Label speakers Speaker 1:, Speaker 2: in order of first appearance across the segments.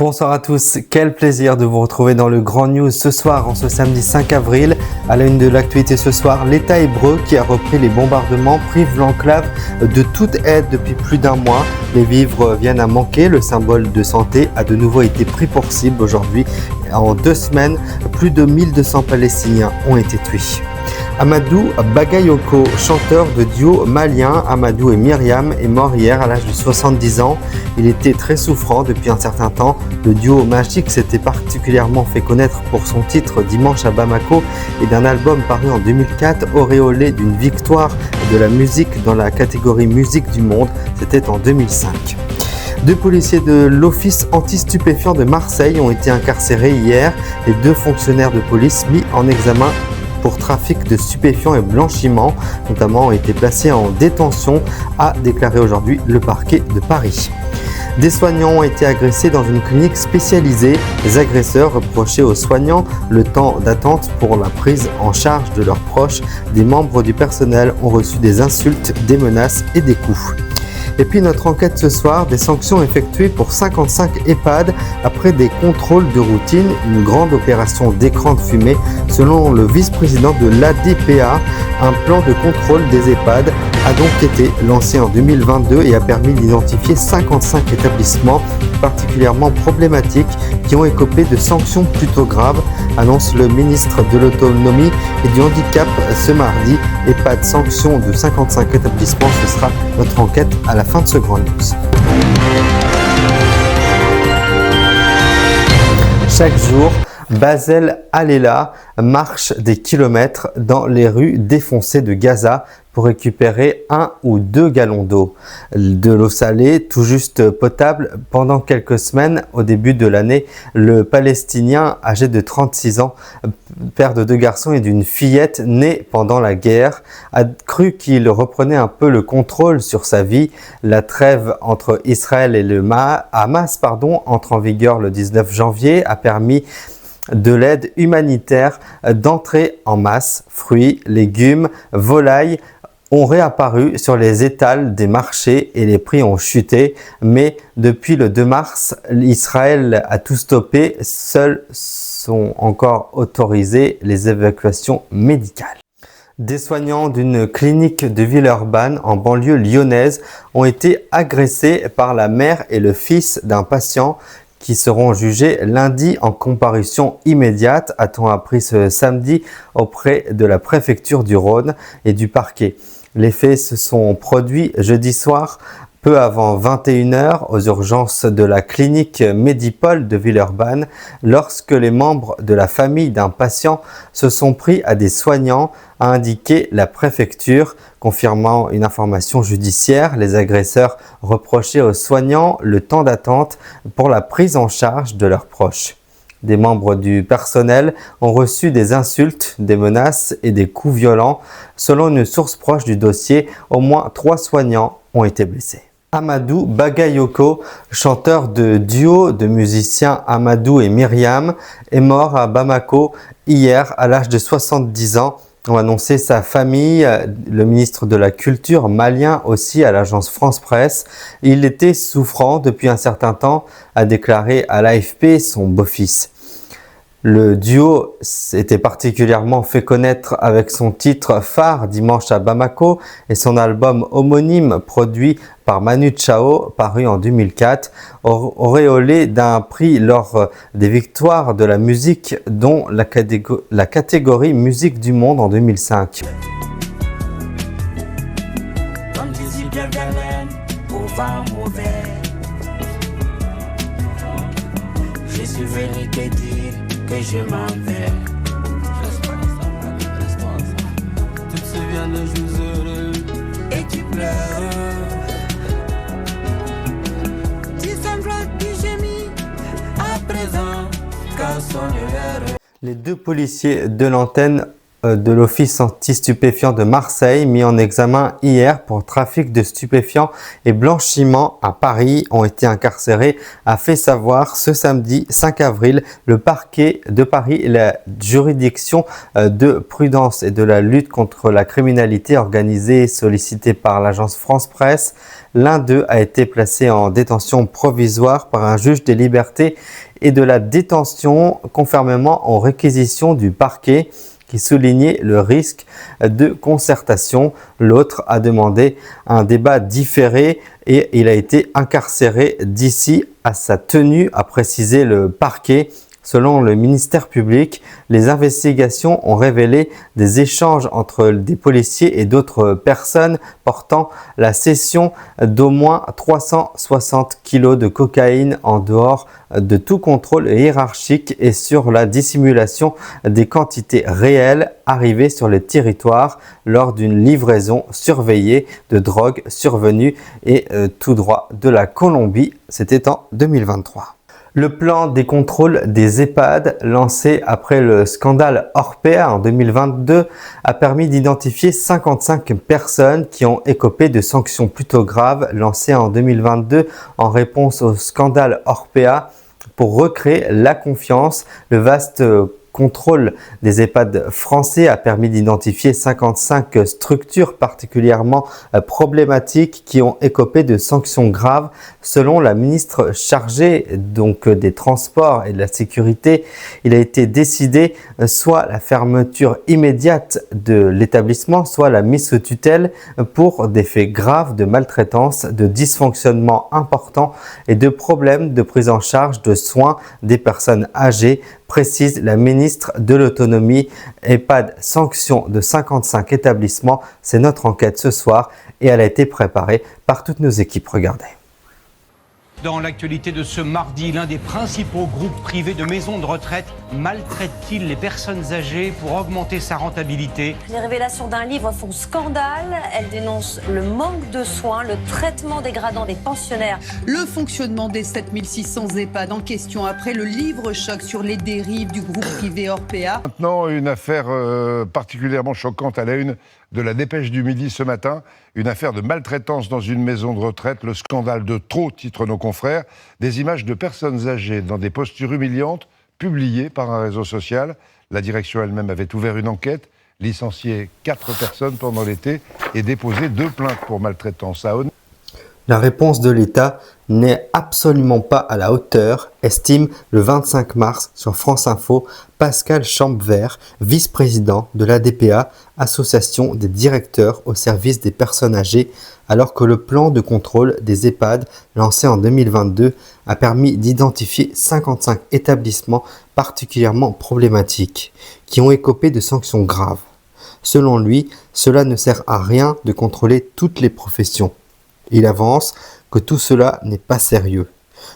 Speaker 1: Bonsoir à tous, quel plaisir de vous retrouver dans le Grand News ce soir, en ce samedi 5 avril. À la une de l'actualité ce soir, l'État hébreu qui a repris les bombardements prive l'enclave de toute aide depuis plus d'un mois. Les vivres viennent à manquer, le symbole de santé a de nouveau été pris pour cible aujourd'hui. En 2 semaines, plus de 1200 Palestiniens ont été tués. Amadou Bagayoko, chanteur de duo malien Amadou et Myriam, est mort hier à l'âge de 70 ans. Il était très souffrant depuis un certain temps. Le duo magique s'était particulièrement fait connaître pour son titre Dimanche à Bamako et d'un album paru en 2004, auréolé d'une victoire de la musique dans la catégorie musique du monde. C'était en 2005. 2 policiers de l'Office anti-stupéfiants de Marseille ont été incarcérés hier. Les 2 fonctionnaires de police mis en examen pour trafic de stupéfiants et blanchiment, notamment, ont été placés en détention, a déclaré aujourd'hui le parquet de Paris. Des soignants ont été agressés dans une clinique spécialisée. Les agresseurs reprochaient aux soignants le temps d'attente pour la prise en charge de leurs proches. Des membres du personnel ont reçu des insultes, des menaces et des coups. Et puis notre enquête ce soir, des sanctions effectuées pour 55 EHPAD après des contrôles de routine, une grande opération d'écran de fumée. Selon le vice-président de l'ADPA, un plan de contrôle des EHPAD a donc été lancé en 2022 et a permis d'identifier 55 établissements particulièrement problématiques qui ont écopé de sanctions plutôt graves, annonce le ministre de l'Autonomie et du Handicap ce mardi. EHPAD sanction de 55 établissements, ce sera notre enquête à la fin de ce Grand News. Chaque jour, Basel Alela marche des kilomètres dans les rues défoncées de Gaza pour récupérer 1 ou 2 gallons d'eau. De l'eau salée, tout juste potable. Pendant quelques semaines, au début de l'année, le Palestinien âgé de 36 ans, père de 2 garçons et d'une fillette née pendant la guerre, a cru qu'il reprenait un peu le contrôle sur sa vie. La trêve entre Israël et le Hamas entre en vigueur le 19 janvier, a permis de l'aide humanitaire d'entrer en masse. Fruits, légumes, volailles ont réapparu sur les étals des marchés et les prix ont chuté. Mais depuis le 2 mars, Israël a tout stoppé. Seules sont encore autorisées les évacuations médicales. Des soignants d'une clinique de Villeurbanne en banlieue lyonnaise ont été agressés par la mère et le fils d'un patient qui seront jugés lundi en comparution immédiate, a-t-on appris ce samedi auprès de la préfecture du Rhône et du parquet. Les faits se sont produits jeudi soir, peu avant 21h, aux urgences de la clinique Medipol de Villeurbanne, lorsque les membres de la famille d'un patient se sont pris à des soignants, a indiqué la préfecture. Confirmant une information judiciaire, les agresseurs reprochaient aux soignants le temps d'attente pour la prise en charge de leurs proches. Des membres du personnel ont reçu des insultes, des menaces et des coups violents. Selon une source proche du dossier, au moins 3 soignants ont été blessés. Amadou Bagayoko, chanteur de duo de musiciens Amadou et Myriam, est mort à Bamako hier à l'âge de 70 ans. On a annoncé sa famille, le ministre de la Culture malien aussi à l'agence France Presse. Il était souffrant depuis un certain temps, a déclaré à l'AFP son beau-fils. Le duo s'était particulièrement fait connaître avec son titre phare Dimanche à Bamako et son album homonyme produit par Manu Chao, paru en 2004, auréolé d'un prix lors des victoires de la musique, dont la catégorie musique du monde en 2005.
Speaker 2: Je suis venu te dire que je m'en vais. Tu te souviens de jours heureux et tu pleures. Tu sanglotes, tu gémis à présent, car sonne l'heure.
Speaker 1: Les 2 policiers de l'antenne de l'Office anti-stupéfiants de Marseille, mis en examen hier pour trafic de stupéfiants et blanchiment à Paris, ont été incarcérés, a fait savoir ce samedi 5 avril le parquet de Paris et la juridiction de prudence et de la lutte contre la criminalité organisée sollicitée par l'agence France Presse. L'un d'eux a été placé en détention provisoire par un juge des libertés et de la détention conformément aux réquisitions du parquet qui soulignait le risque de concertation. L'autre a demandé un débat différé et il a été incarcéré d'ici à sa tenue, a précisé le parquet. Selon le ministère public, les investigations ont révélé des échanges entre des policiers et d'autres personnes portant la cession d'au moins 360 kg de cocaïne en dehors de tout contrôle hiérarchique et sur la dissimulation des quantités réelles arrivées sur le territoire lors d'une livraison surveillée de drogue survenue et tout droit de la Colombie. C'était en 2023. Le plan des contrôles des EHPAD lancé après le scandale Orpea en 2022 a permis d'identifier 55 personnes qui ont écopé de sanctions plutôt graves lancées en 2022 en réponse au scandale Orpea pour recréer la confiance. Le vaste contrôle des EHPAD français a permis d'identifier 55 structures particulièrement problématiques qui ont écopé de sanctions graves. Selon la ministre chargée des Transports et de la Sécurité, il a été décidé soit la fermeture immédiate de l'établissement, soit la mise sous tutelle pour des faits graves de maltraitance, de dysfonctionnement important et de problèmes de prise en charge de soins des personnes âgées, précise la ministre de l'Autonomie. EHPAD sanction de 55 établissements. C'est notre enquête ce soir et elle a été préparée par toutes nos équipes. Regardez.
Speaker 3: Dans l'actualité de ce mardi, l'un des principaux groupes privés de maisons de retraite maltraite-t-il les personnes âgées pour augmenter sa rentabilité?
Speaker 4: Les révélations d'un livre font scandale. Elle dénonce le manque de soins, le traitement dégradant des pensionnaires.
Speaker 5: Le fonctionnement des 7600 EHPAD en question après le livre choc sur les dérives du groupe privé Orpea.
Speaker 6: Maintenant, une affaire particulièrement choquante à la une de la Dépêche du Midi ce matin, une affaire de maltraitance dans une maison de retraite, le scandale de trop, titrent nos confrères, des images de personnes âgées dans des postures humiliantes publiées par un réseau social. La direction elle-même avait ouvert une enquête, licencié 4 personnes pendant l'été et déposé 2 plaintes pour maltraitance à Honnay.
Speaker 1: La réponse de l'État n'est absolument pas à la hauteur, estime le 25 mars sur France Info Pascal Champvert, vice-président de l'ADPA, Association des directeurs au service des personnes âgées, alors que le plan de contrôle des EHPAD lancé en 2022 a permis d'identifier 55 établissements particulièrement problématiques qui ont écopé de sanctions graves. Selon lui, cela ne sert à rien de contrôler toutes les professions. Il avance que tout cela n'est pas sérieux.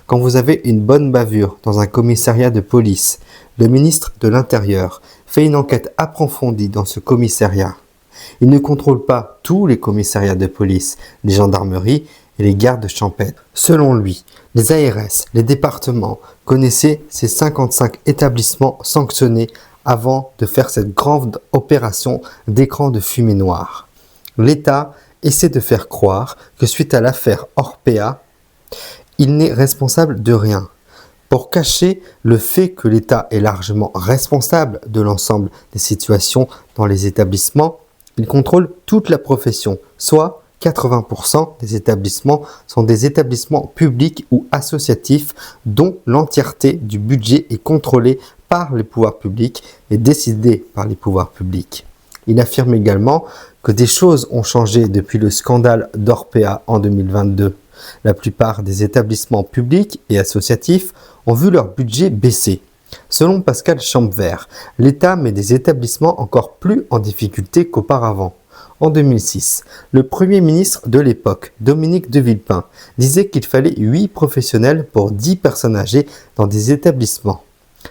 Speaker 1: Quand vous avez une bonne bavure dans un commissariat de police, le ministre de l'Intérieur fait une enquête approfondie dans ce commissariat. Il ne contrôle pas tous les commissariats de police, les gendarmeries et les gardes champêtres. Selon lui, les ARS, les départements connaissaient ces 55 établissements sanctionnés avant de faire cette grande opération d'écran de fumée noire. L'État essaie de faire croire que suite à l'affaire Orpea, il n'est responsable de rien. Pour cacher le fait que l'État est largement responsable de l'ensemble des situations dans les établissements, il contrôle toute la profession, soit 80% des établissements sont des établissements publics ou associatifs dont l'entièreté du budget est contrôlée par les pouvoirs publics et décidée par les pouvoirs publics. Il affirme également que des choses ont changé depuis le scandale d'Orpea en 2022. La plupart des établissements publics et associatifs ont vu leur budget baisser. Selon Pascal Champvert, l'État met des établissements encore plus en difficulté qu'auparavant. En 2006, le Premier ministre de l'époque, Dominique de Villepin, disait qu'il fallait 8 professionnels pour 10 personnes âgées dans des établissements.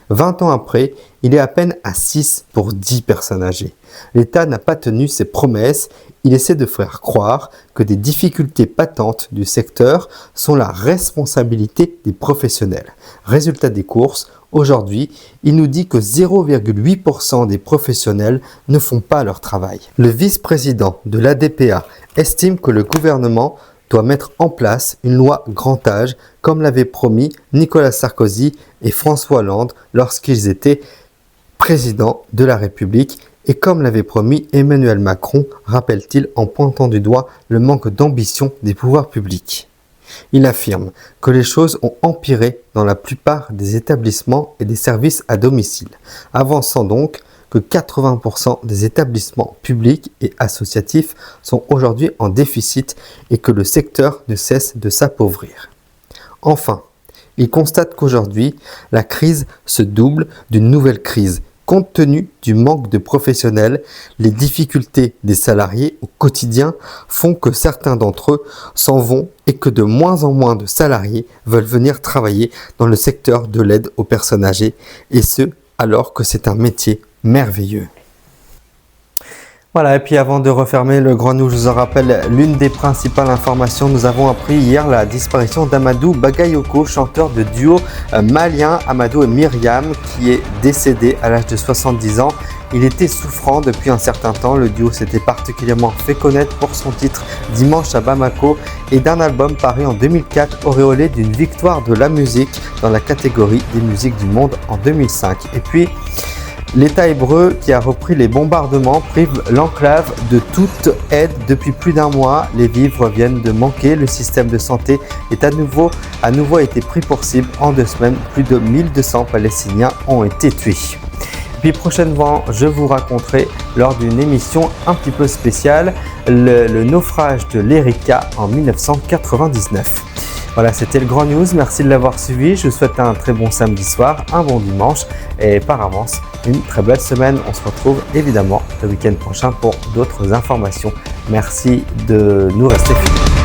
Speaker 1: 20 ans après, il est à peine à 6 pour 10 personnes âgées. L'État n'a pas tenu ses promesses. Il essaie de faire croire que des difficultés patentes du secteur sont la responsabilité des professionnels. Résultat des courses, aujourd'hui, il nous dit que 0,8% des professionnels ne font pas leur travail. Le vice-président de l'ADPA estime que le gouvernement doit mettre en place une loi grand âge, comme l'avaient promis Nicolas Sarkozy et François Hollande lorsqu'ils étaient présidents de la République, et comme l'avait promis Emmanuel Macron, rappelle-t-il en pointant du doigt le manque d'ambition des pouvoirs publics. Il affirme que les choses ont empiré dans la plupart des établissements et des services à domicile, avançant donc que 80% des établissements publics et associatifs sont aujourd'hui en déficit et que le secteur ne cesse de s'appauvrir. Enfin, il constate qu'aujourd'hui, la crise se double d'une nouvelle crise. Compte tenu du manque de professionnels, les difficultés des salariés au quotidien font que certains d'entre eux s'en vont et que de moins en moins de salariés veulent venir travailler dans le secteur de l'aide aux personnes âgées, et ce, alors que c'est un métier merveilleux. Voilà, et puis avant de refermer le Grand News, je vous en rappelle l'une des principales informations. Nous avons appris hier la disparition d'Amadou Bagayoko, chanteur de duo malien Amadou et Myriam, qui est décédé à l'âge de 70 ans. Il était souffrant depuis un certain temps. Le duo s'était particulièrement fait connaître pour son titre Dimanche à Bamako et d'un album paru en 2004 auréolé d'une victoire de la musique dans la catégorie des musiques du monde en 2005. Et puis, l'État hébreu qui a repris les bombardements prive l'enclave de toute aide depuis plus d'un mois. Les vivres viennent de manquer. Le système de santé est à nouveau été pris pour cible. En 2 semaines, plus de 1200 Palestiniens ont été tués. Puis prochainement, je vous raconterai lors d'une émission un petit peu spéciale le naufrage de l'Erika en 1999. Voilà, c'était le Grand News. Merci de l'avoir suivi. Je vous souhaite un très bon samedi soir, un bon dimanche et par avance, une très belle semaine. On se retrouve évidemment le week-end prochain pour d'autres informations. Merci de nous rester fidèles.